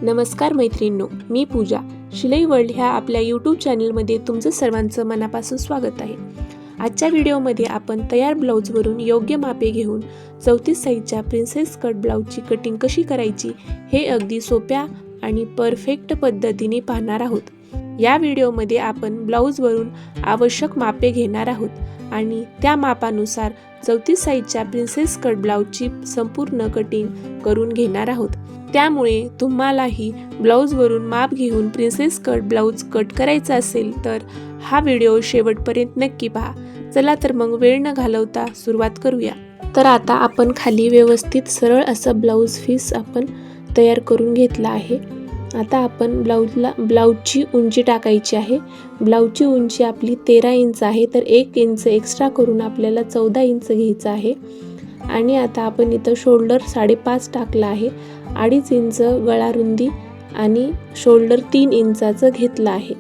नमस्कार मैत्रिणींनो, मी पूजा. शिलाई वर्ल्ड ह्या आपल्या यूट्यूब चॅनलमध्ये तुमचं सर्वांचं मनापासून स्वागत आहे. आजच्या व्हिडिओमध्ये आपण तयार ब्लाऊजवरून योग्य मापे घेऊन 34 साईजच्या प्रिन्सेस कट ब्लाऊजची कटिंग कशी करायची हे अगदी सोप्या आणि परफेक्ट पद्धतीने पाहणार आहोत. या व्हिडिओमध्ये आपण ब्लाऊजवरून आवश्यक मापे घेणार आहोत आणि त्या मापानुसार 34 साईजच्या प्रिन्सेस कट ब्लाऊजची संपूर्ण कटिंग करून घेणार आहोत. त्यामुळे तुम्हालाही ब्लाऊजवरून माप घेऊन प्रिन्सेस कट ब्लाऊज कट करायचा असेल तर हा व्हिडिओ शेवटपर्यंत नक्की पहा. चला तर मग वेळ न घालवता सुरुवात करूया. तर आता आपण खाली व्यवस्थित सरळ असं ब्लाऊज पीस आपण तयार करून घेतला आहे. आता आपण ब्लाऊजची उंची टाकायची आहे. ब्लाऊजची उंची आपली 13 इंच आहे, तर 1 इंच एक्स्ट्रा करून आपल्याला 14 इंच घ्यायचं आहे. आणि आता आपण इथं शोल्डर 5.5 टाकला आहे. 2.5 इंच गळा रुंदी आणि शोल्डर 3 इंचाचं घेतलं आहे.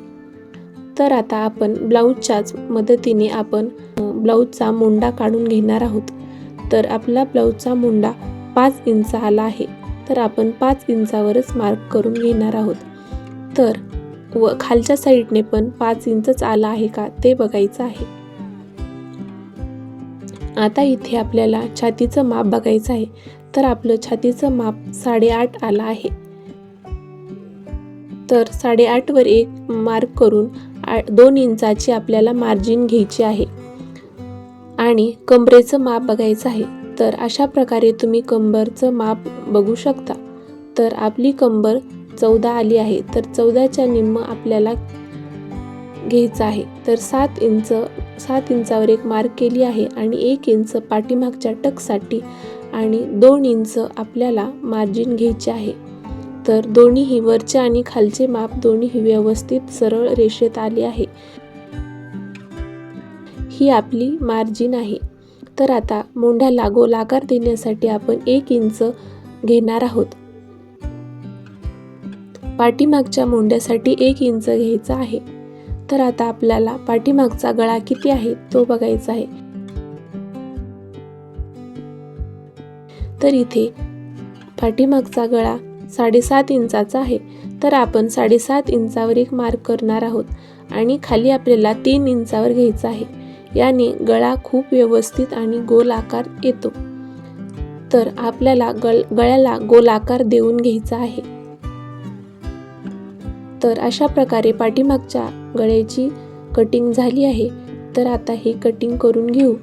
तर आता आपण ब्लाऊजच्याच मदतीने आपण ब्लाऊजचा मोंडा काढून घेणार आहोत. तर आपला ब्लाऊजचा मोंडा 5 इंच आला आहे, तर आपण 5 इंचावरच मार्क करून घेणार आहोत. तर खालच्या साईडने पण 5 इंचच आला आहे का ते बघायचं आहे. आता इथे आपल्याला छातीचं माप बघायचं आहे. तर आपलं छातीचं माप 8.5 आलं आहे. तर 8.5 वर 1 मार्क करून 2 इंचाची आपल्याला मार्जिन घ्यायची आहे. आणि कमरेचं माप बघायचं आहे. तर अशा प्रकारे तुम्ही कंबरचं माप बघू शकता. तर आपली कंबर 14 आली आहे, तर 14च्या निम्म आपल्याला घ्यायचं आहे. तर 7 इंचावर 1 मार्क केली आहे आणि 1 इंच पाठीमागच्या टक्ससाठी आणि 2 इंच आपल्याला मार्जिन घ्यायचे आहे. तर दोन्हीही वरचे आणि खालचे माप दोन्हीही व्यवस्थित सरळ रेषेत आले आहे. ही आपली मार्जिन आहे. तर आता मोंढ्याला गोलाकार देण्यासाठी आपण 1 इंच घेणार आहोत. पाठीमागच्या मोंढ्यासाठी 1 इंच घ्यायचा आहे. तर आता आपल्याला पाठीमागचा गळा किती आहे तो बघायचा आहे. तर इथे पाठीमागचा गळा 7.5 इंचाचा आहे. तर आपण 7.5 इंचावर 1 मार्क करणार आहोत आणि खाली आपल्याला 3 इंचावर घ्यायचा आहे. याने गळा खूप व्यवस्थित आणि गोल आकार येतो. तर आपल्याला गळ्याला गोल आकार देऊन घ्यायचा आहे. तर अशा प्रकारे पाठीमागच्या गळ्याची कटिंग झाली आहे. तर आता हे कटिंग करून घेऊ.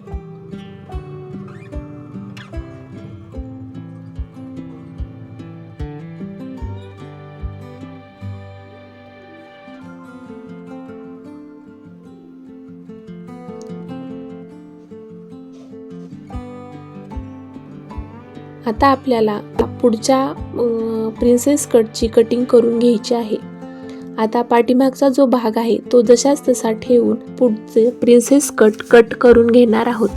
आता आपल्याला पुढच्या प्रिन्सेस कटची कटिंग करून घ्यायची आहे. आता पाठीमागचा जो भाग आहे तो जशाच तसा ठेवून पुढचे प्रिन्सेस कट करून घेणार आहोत.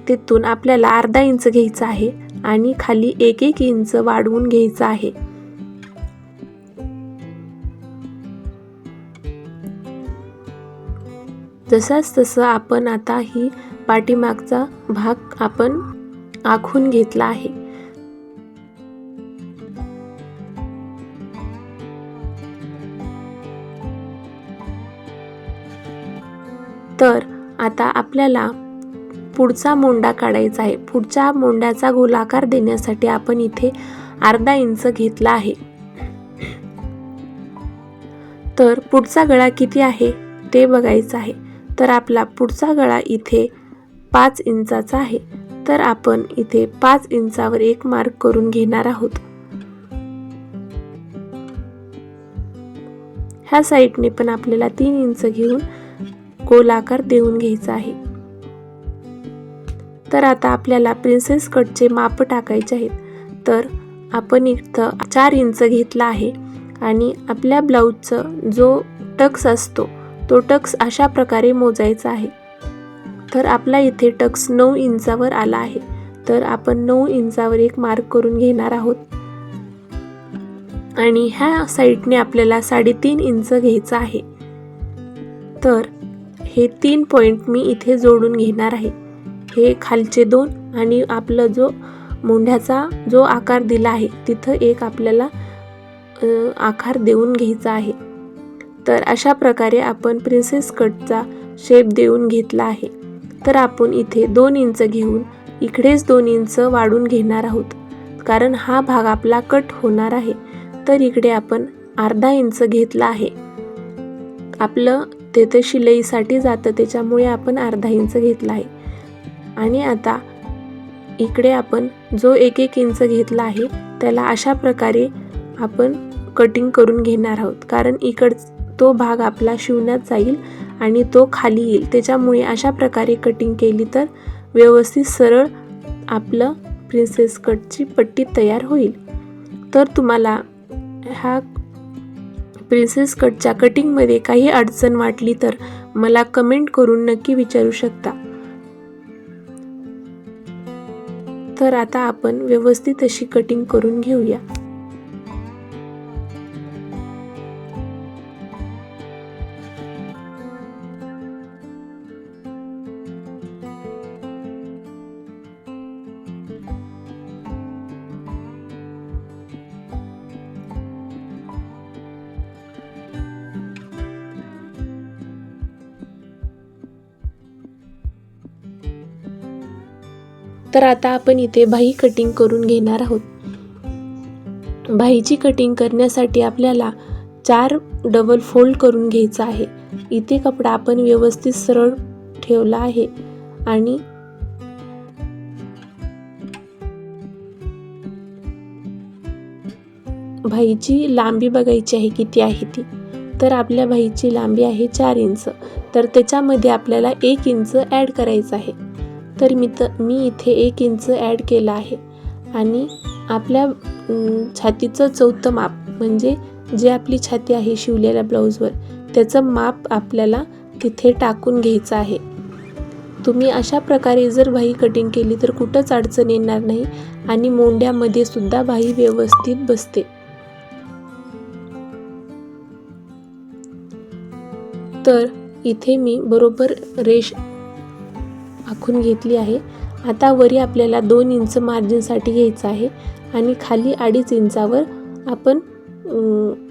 तिथून आपल्याला अर्धा इंच घ्यायचा आहे आणि खाली 1 इंच वाढवून घ्यायचा आहे. जसाच तसं आपण आता ही पाठीमागचा भाग आपण आखून घेतला आहे. तर आता आपल्याला पुढचा मोंडा काढायचा आहे. पुढच्या मोंड्याचा गोलाकार देण्यासाठी आपण इथे अर्धा इंच घेतला आहे. तर पुढचा गळा किती आहे ते बघायचं आहे. तर आपला पुढचा गळा इथे 5 इंचाचा आहे. तर आपण इथे 5 इंचावर 1 मार्क करून घेणार आहोत. ह्या साईडने पण आपल्याला 3 इंच घेऊन गोलाकार देऊन घ्यायचा आहे. तर आता आपल्याला प्रिन्सेस कटचे माप टाकायचे आहेत. तर आपण इथं 4 इंच घेतला आहे आणि आपल्या ब्लाऊजचा जो टक्स असतो तो टक्स अशा प्रकारे मोजायचा आहे. तर आपला इथे टक्स 9 इंचावर आला आहे. तर आपण 9 इंचावर 1 मार्क करून घेणार आहोत. आणि ह्या साईडने आपल्याला 3.5 इंच घ्यायचं आहे. तर हे 3 पॉइंट मी इथे जोडून घेणार आहे. हे खालचे 2 आणि आपलं जो मोंढ्याचा जो आकार दिला आहे तिथं एक आपल्याला आकार देऊन घ्यायचा आहे. तर अशा प्रकारे आपण प्रिन्सेस कटचा शेप देऊन घेतला आहे. तर आपण इथे 2 इंच घेऊन इकडेच 2 इंच वाढून घेणार आहोत, कारण हा भाग आपला कट होणार आहे. तर इकडे आपण अर्धा इंच घेतला आहे. आपलं तेथे शिलाईसाठी जातं त्याच्यामुळे आपण अर्धा इंच घेतला आहे. आणि आता इकडे आपण जो 1 इंच घेतला आहे त्याला अशा प्रकारे आपण कटिंग करून घेणार आहोत, कारण तो भाग आपला शिवण्यात जाईल आणि तो खाली येईल. त्याच्यामुळे अशा प्रकारे कटिंग केली तर व्यवस्थित सरळ आपलं प्रिन्सेस कटची पट्टी तयार होईल. तर तुम्हाला ह्या प्रिन्सेस कटच्या कटिंगमध्ये काही अडचण वाटली तर मला कमेंट करून नक्की विचारू शकता. तर आता आपण व्यवस्थित अशी कटिंग करून घेऊया. तर आता आपण इथे बाही कटिंग करून घेणार आहोत. बाहीची कटिंग करण्यासाठी आपल्याला 4 डबल फोल्ड करून घ्यायचा आहे. इथे कपडा आपण व्यवस्थित सरळ ठेवला आहे आणि बाहीची लांबी बघायची आहे किती आहे ती. तर आपल्या बाहीची लांबी आहे 4 इंच. तर त्याच्यामध्ये आपल्याला 1 इंच ॲड करायचं आहे. तर मी इथे 1 इंच ॲड केला आहे आणि आपल्या छातीचं चौथं माप म्हणजे जे आपली छाती आहे शिवलेल्या ब्लाऊजवर त्याचं माप आपल्याला तिथे टाकून घ्यायचं आहे. तुम्ही अशा प्रकारे जर बाही कटिंग केली तर कुठंच अडचण येणार नाही आणि मोंड्यामध्ये सुद्धा बाही व्यवस्थित बसते. तर इथे मी बरोबर रेष आखून घेतली आहे. आता वरी आपल्याला 2 इंच मार्जिनसाठी घ्यायचं आहे आणि खाली 2.5 इंचावर आपण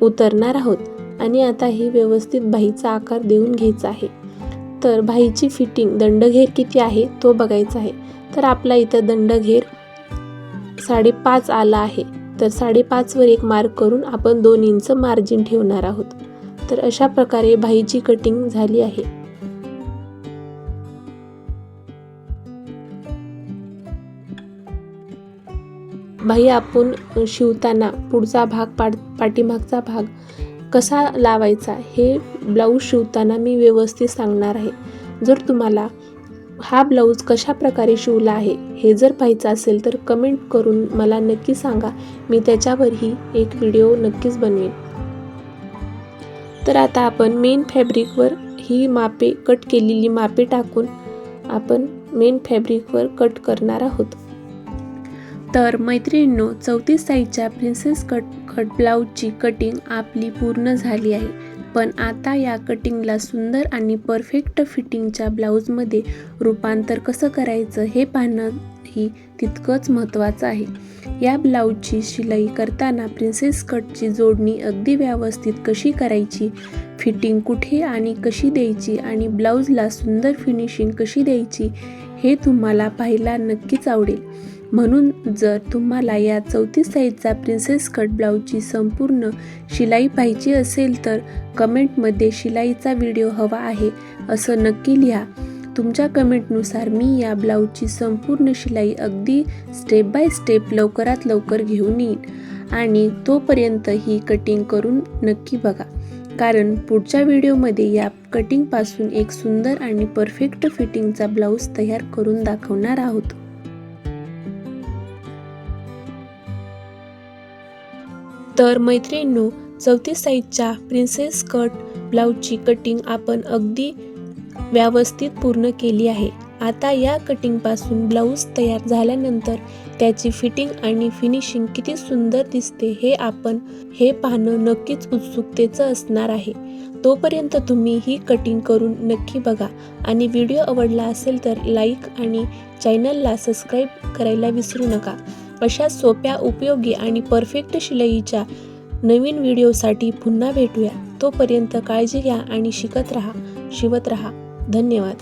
उतरणार आहोत. आणि आता ही व्यवस्थित बाहीचा आकार देऊन घ्यायचा आहे. तर बाहीची फिटिंग दंडघेर किती आहे तो बघायचा आहे. तर आपला इथं दंडघेर 5.5 आला आहे. तर 5.5 वर एक मार्क करून आपण 2 इंच मार्जिन ठेवणार आहोत. तर अशा प्रकारे बाहीची कटिंग झाली आहे. बाही आपण शिवताना पुढचा भाग पाठीमागचा भाग कसा लावायचा हे ब्लाऊज शिवताना मी व्यवस्थित सांगणार आहे. जर तुम्हाला हा ब्लाऊज कशा प्रकारे शिवला आहे हे जर पाहायचं असेल तर कमेंट करून मला नक्की सांगा. मी त्याच्यावरही एक व्हिडिओ नक्कीच बनवेन. तर आता आपण मेन फॅब्रिकवर ही मापे कट केलेली मापे टाकून आपण मेन फॅब्रिकवर कट करणार आहोत. तर मैत्रिणींनो 34 साईजच्या प्रिन्सेस कट ब्लाऊजची कटिंग आपली पूर्ण झाली आहे. पण आता या कटिंगला सुंदर आणि परफेक्ट फिटिंगच्या ब्लाऊजमध्ये रूपांतर कसं करायचं हे पाहणंही तितकंच महत्त्वाचं आहे. या ब्लाऊजची शिलाई करताना प्रिन्सेस कटची जोडणी अगदी व्यवस्थित कशी करायची, फिटिंग कुठे आणि कशी द्यायची आणि ब्लाऊजला सुंदर फिनिशिंग कशी द्यायची हे तुम्हाला पाहायला नक्कीच आवडेल. म्हणून जर तुम्हाला या 34 साईजचा प्रिन्सेस कट ब्लाऊजची संपूर्ण शिलाई पाहिजे असेल तर कमेंटमध्ये शिलाईचा व्हिडिओ हवा आहे असं नक्की लिहा. तुमच्या कमेंटनुसार मी या ब्लाऊजची संपूर्ण शिलाई अगदी स्टेप बाय स्टेप लवकरात लवकर घेऊन येईन आणि तोपर्यंत ही कटिंग करून नक्की बघा, कारण पुढच्या व्हिडिओमध्ये या कटिंगपासून एक सुंदर आणि परफेक्ट फिटिंगचा ब्लाऊज तयार करून दाखवणार आहोत. तर मैत्रिणींनो 34 साईजच्या प्रिन्सेस कट ब्लाऊजची कटिंग आपण अगदी व्यवस्थित पूर्ण केली आहे. आता या कटिंगपासून ब्लाऊज तयार झाल्यानंतर त्याची फिटिंग आणि फिनिशिंग किती सुंदर दिसते हे पाहणं नक्कीच उत्सुकतेचं असणार आहे। तोपर्यंत तुम्ही ही कटिंग करून नक्की बघा आणि व्हिडिओ आवडला असेल तर लाईक आणि चॅनलला सबस्क्राईब करायला विसरू नका। अशा सोप्या, उपयोगी आणि परफेक्ट शिलाईच्या नवीन व्हिडिओसाठी पुन्हा भेटूया। तोपर्यंत काळजी घ्या आणि शिकत राहा, शिवत राहा। धन्यवाद।